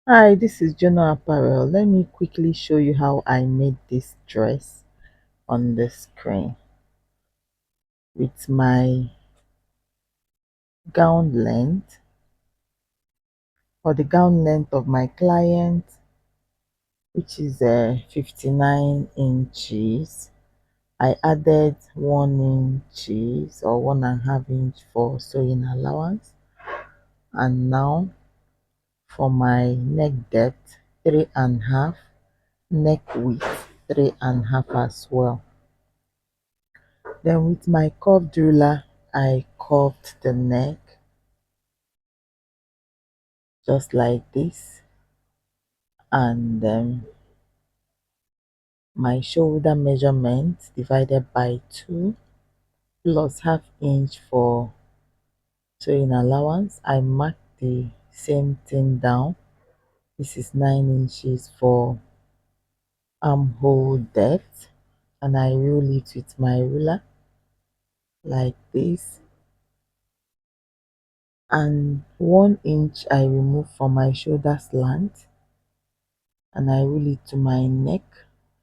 Hi, this is Juno Apparel. Let me quickly show you how I made this dress on the screen with my gown length or the gown length of my client, which is 59 inches. I added 1 inches or 1.5 inch for sewing allowance, and now for my neck depth, 3.5, neck width, 3.5 as well. Then with my curved ruler, I curved the neck just like this, and my shoulder measurement divided by 2 plus half inch for sewing allowance. I marked the same thing down. This is 9 inches for armhole depth, and I roll it with my ruler like this. And 1 inch I remove from my shoulder slant, and I roll it to my neck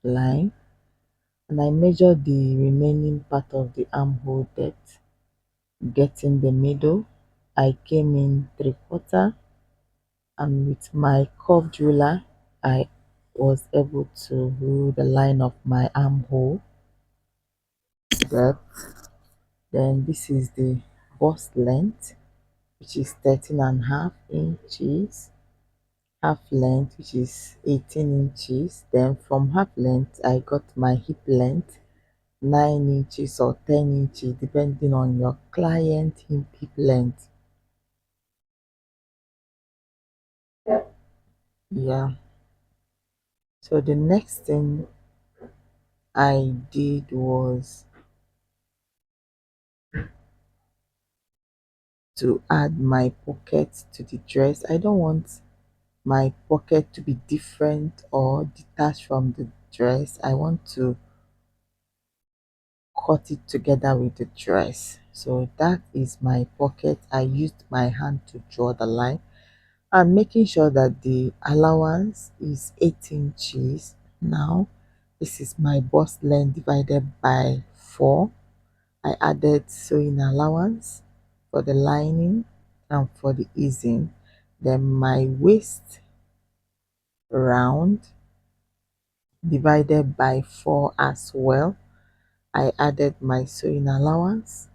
line, and I measure the remaining part of the armhole depth. Getting the middle, I came in 3/4, and with my curved ruler, I was able to rule the line of my armhole depth. Then this is the bust length, which is 13.5 inches, half length, which is 18 inches. Then from half length, I got my hip length, 9 inches or 10 inches, depending on your client hip length. Yeah. So the next thing I did was to add my pocket to the dress. I don't want my pocket to be different or detached from the dress. I want to cut it together with the dress. So that is my pocket. I used my hand to draw the line and making sure that the allowance is 8 inches. Now this is my bust length divided by 4. I added sewing allowance for the lining and for the easing. Then my waist round divided by 4 as well. I added my sewing allowance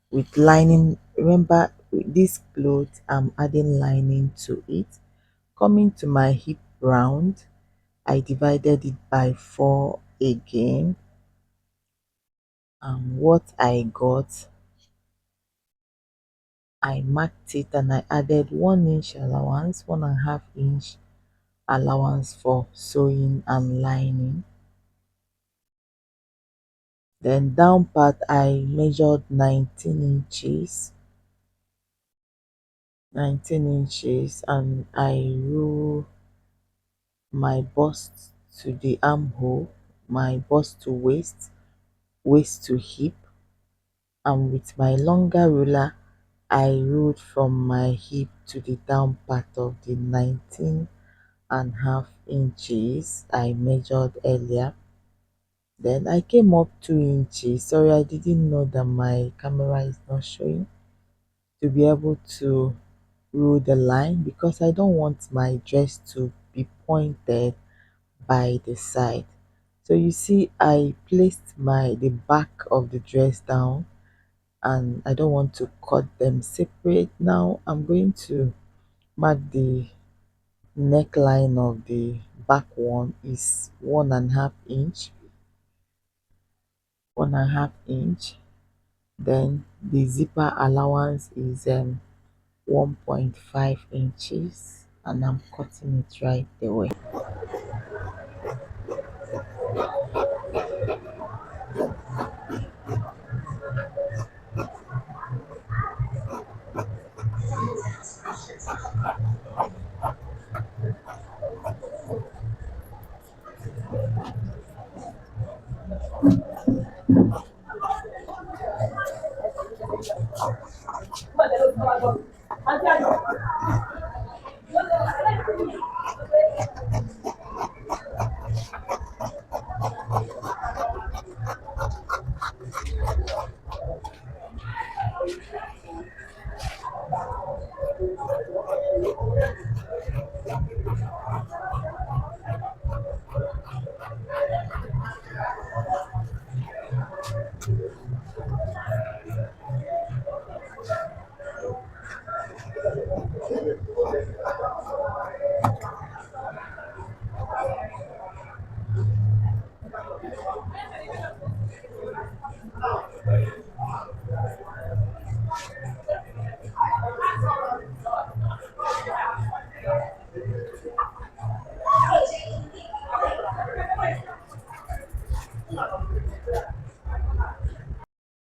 with lining. Remember, with this cloth I'm adding lining to it. Coming to my hip round, I divided it by 4 again, and what I got, I marked it and I added 1 inch allowance, 1.5 inch allowance for sewing and lining. Then down part I measured 19 inches, and I rule my bust to the armhole, my bust to waist, waist to hip, and with my longer ruler I ruled from my hip to the down part of the 19.5 inches I measured earlier. Then I came up 2 inches. Sorry, I didn't know that my camera is not showing, to be able to rule the line, because I don't want my dress to be pointed by the side. So you see, I placed the back of the dress down, and I don't want to cut them separate. Now I'm going to mark the neckline of the back one is 1.5 inch, 1.5 inch. Then the zipper allowance is 1.5 inches, and I'm cutting it right away.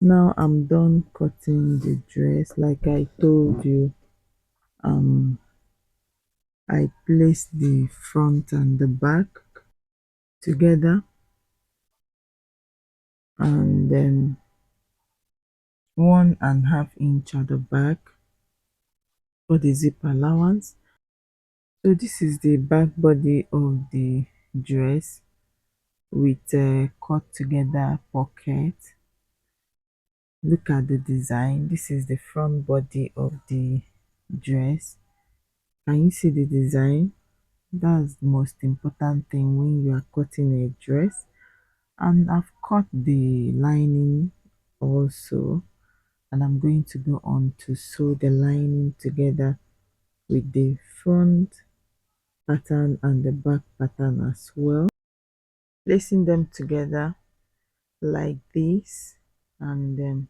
Now I'm done cutting the dress. Like I told you, um I placed the front and the back together, and then 1.5 inch at the back for the zip allowance. So this is the back body of the dress with a cut together pocket. Look at the design. This is the front body of the dress. Can you see the design? That's the most important thing when you are cutting a dress. And I've cut the lining also, and I'm going to go on to sew the lining together with the front pattern and the back pattern as well, placing them together like this. And then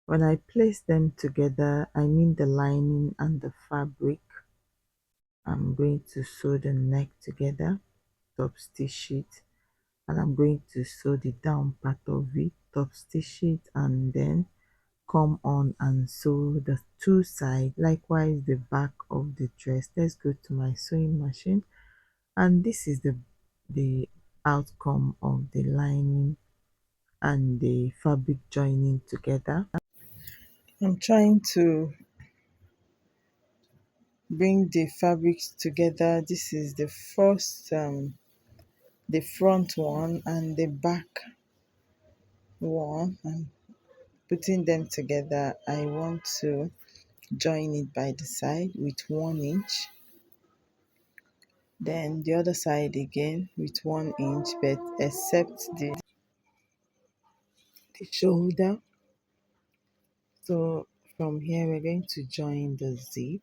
when I place them together, I mean the lining and the fabric, I'm going to sew the neck together, top stitch it, and I'm going to sew the down part of it, top stitch it, and then come on and sew the two sides, likewise the back of the dress. Let's go to my sewing machine, and this is the outcome of the lining and the fabric joining together. I'm trying to bring the fabrics together. This is the first the front one and the back one, and putting them together, I want to join it by the side with 1 inch, then the other side again with 1 inch, but except the shoulder. So from here we're going to join the zip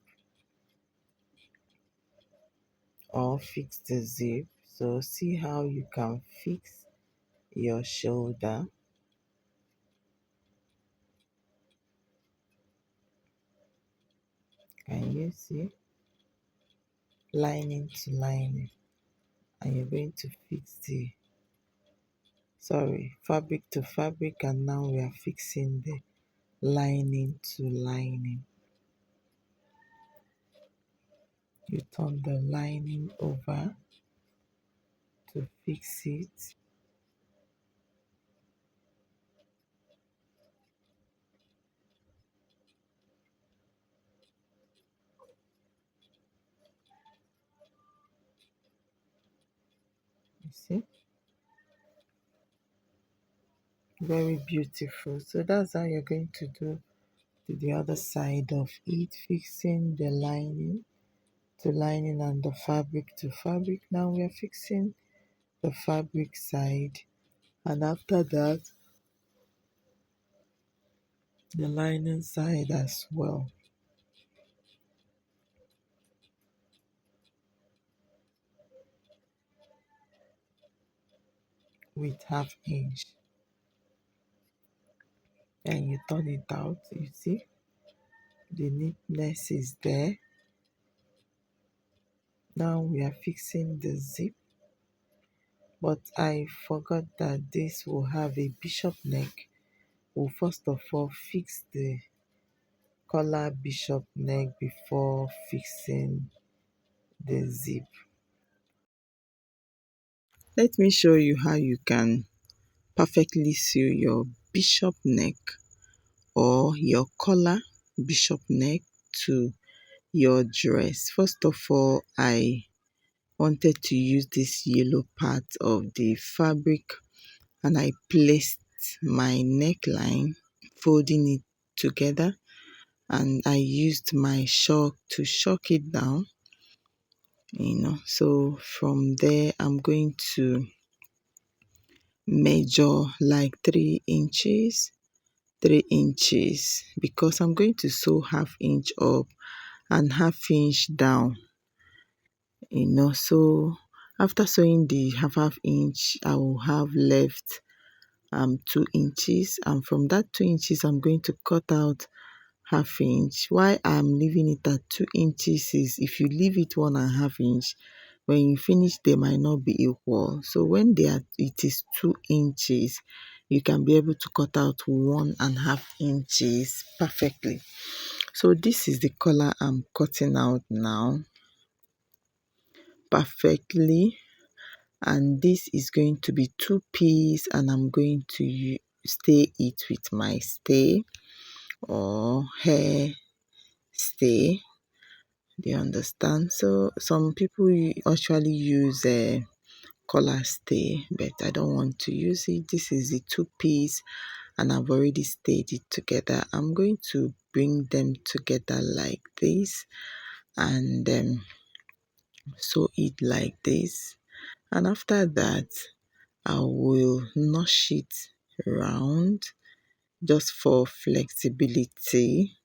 or fix the zip. So see how you can fix your shoulder. Can you see? Lining to lining, and you're going to fix the fabric to fabric, and now we are fixing the lining to lining. You turn the lining over to fix it. You see? Very beautiful. So that's how you're going to do to the other side of it, fixing the lining to lining and the fabric to fabric. Now we are fixing the fabric side, and after that the lining side as well with 1/2 inch. And you turn it out, you see the neatness is there. Now we are fixing the zip, but I forgot that this will have a bishop neck. We'll first of all fix the collar bishop neck before fixing the zip. Let me show you how you can perfectly sew your bishop neck or your collar bishop neck to your dress. First of all, I wanted to use this yellow part of the fabric, and I placed my neckline, folding it together, and I used my chalk to chalk it down. So from there I'm going to measure like 3 inches, 3 inches, because I'm going to sew half inch up and half inch down. So after sewing the half inch, I will have left 2 inches, and from that 2 inches I'm going to cut out half inch. Why I'm leaving it at 2 inches is if you leave it 1.5 inch, when you finish they might not be equal. So when it is 2 inches, you can be able to cut out 1.5 inches perfectly. So this is the color I'm cutting out now perfectly, and this is going to be 2 piece, and I'm going to stay it with my stay or hair stay. Do you understand? So some people actually use a collar stay, but I don't want to use it. This is the 2 piece, and I've already stayed it together. I'm going to bring them together like this, and sew it like this. And after that, I will notch it round just for flexibility.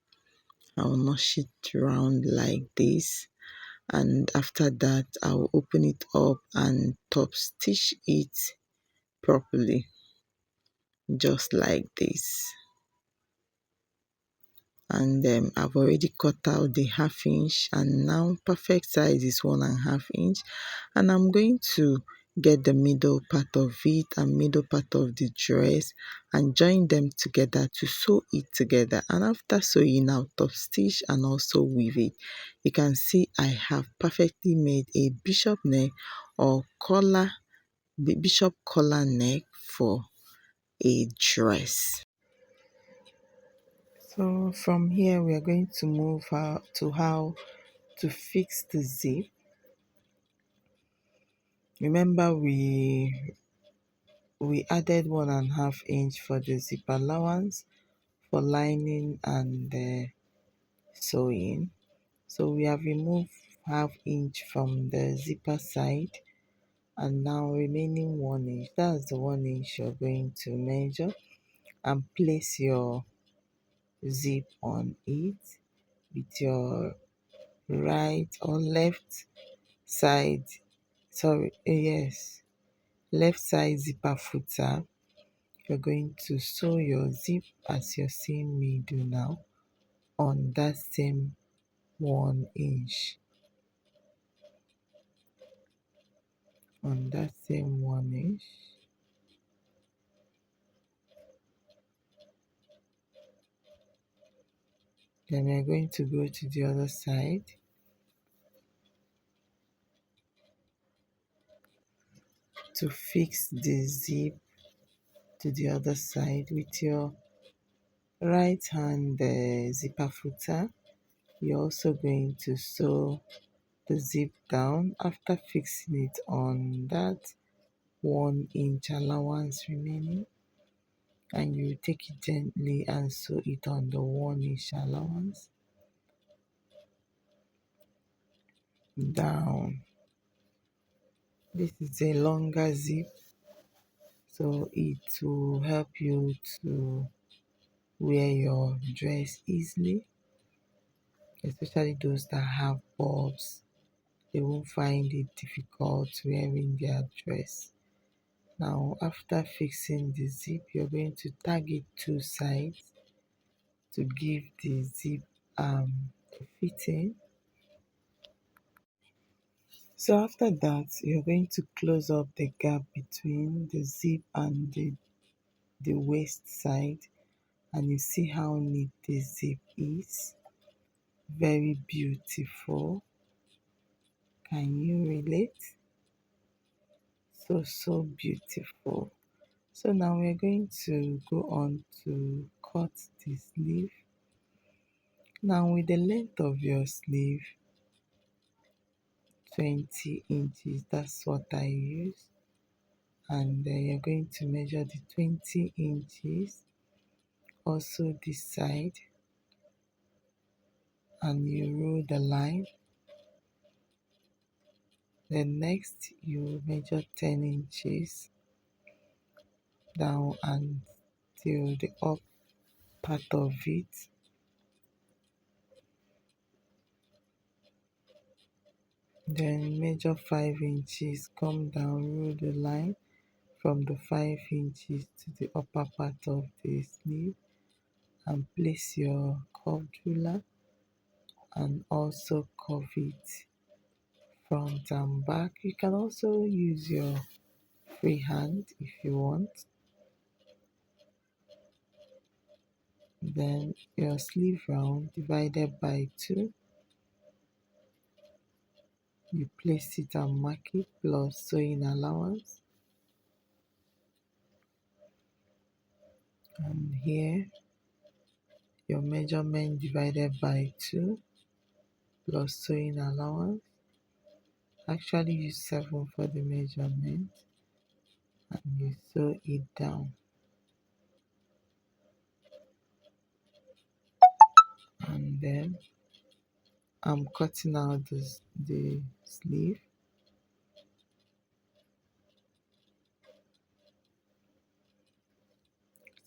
I will notch it round like this, and after that I will open it up and top stitch it properly, just like this. And I've already cut out the half inch, and now perfect size is 1.5 inch, and I'm going to get the middle part of it and middle part of the dress and join them together to sew it together. And after sewing, I'll top stitch and also weave it. You can see I have perfectly made a bishop neck or collar, bishop collar neck for a dress. So from here we are going to move to how to fix the zip. Remember we added 1.5 inch for the zip allowance for lining and sewing. So we have removed half inch from the zipper side, and now remaining 1 inch. That's the 1 inch you're going to measure and place your zip on it with your right or left side, sorry, yes, left side zipper footer. You're going to sew your zip as you're seeing me do now on that same 1 inch, on that same 1 inch. Then we're going to go to the other side to fix the zip to the other side with your right hand zipper footer. You're also going to sew the zip down after fixing it on that 1 inch allowance remaining, and you take it gently and sew it on the 1 inch allowance down. This is a longer zip, so it will help you to wear your dress easily, especially those that have bulbs. They won't find it difficult wearing their dress. Now, after fixing the zip, you're going to tag it two sides to give the zip a fitting. So after that, you're going to close up the gap between the zip and the waist side, and you see how neat the zip is. Very beautiful. Can you relate? So beautiful. So now we're going to go on to cut the sleeve. Now with the length of your sleeve, 20 inches, that's what I use. And then you're going to measure the 20 inches, also this side, and you roll the line Then next you measure 10 inches down until the up part of it. Then measure 5 inches, come down, rule the line from the 5 inches to the upper part of the sleeve and place your curved ruler and also curve it front and back. You can also use your free hand if you want. Then your sleeve round divided by 2, you place it and mark it plus sewing allowance. And here your measurement divided by 2 plus sewing allowance. Actually use 7 for the measurement and you sew it down. And then I'm cutting out the sleeve.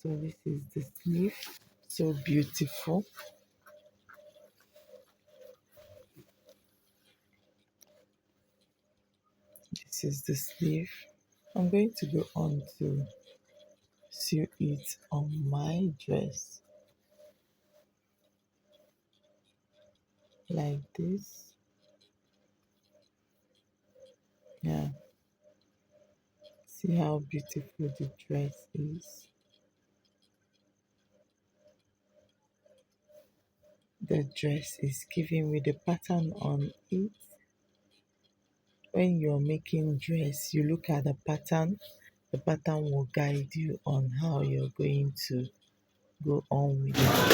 So this is the sleeve, so beautiful. This is the sleeve. I'm going to go on to sew it on my dress like this. Yeah, see how beautiful the dress is. The dress is giving me the pattern on it. When you're making dress, you look at the pattern will guide you on how you're going to go on with it.